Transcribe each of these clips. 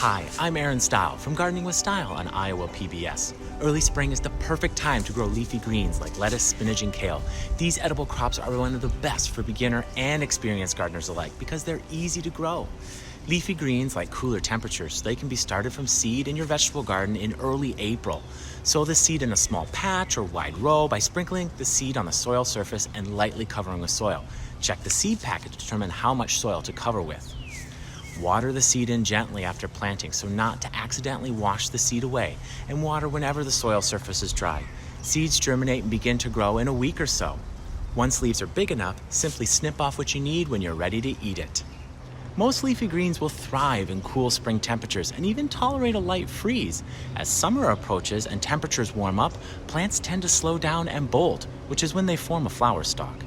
Hi, I'm Aaron Stile from Gardening with Style on Iowa PBS. Early spring is the perfect time to grow leafy greens like lettuce, spinach, and kale. These edible crops are one of the best for beginner and experienced gardeners alike because they're easy to grow. Leafy greens like cooler temperatures, so they can be started from seed in your vegetable garden in early April. Sow the seed in a small patch or wide row by sprinkling the seed on the soil surface and lightly covering with soil. Check the seed packet to determine how much soil to cover with. Water the seed in gently after planting so not to accidentally wash the seed away, and water whenever the soil surface is dry. Seeds germinate and begin to grow in a week or so. Once leaves are big enough, simply snip off what you need when you're ready to eat it. Most leafy greens will thrive in cool spring temperatures and even tolerate a light freeze. As summer approaches and temperatures warm up, plants tend to slow down and bolt, which is when they form a flower stalk.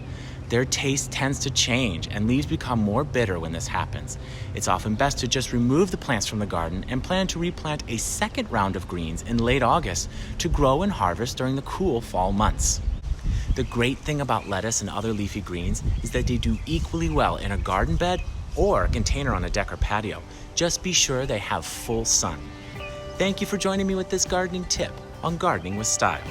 Their taste tends to change and leaves become more bitter when this happens. It's often best to just remove the plants from the garden and plan to replant a second round of greens in late August to grow and harvest during the cool fall months. The great thing about lettuce and other leafy greens is that they do equally well in a garden bed or a container on a deck or patio. Just be sure they have full sun. Thank you for joining me with this gardening tip on Gardening with Style.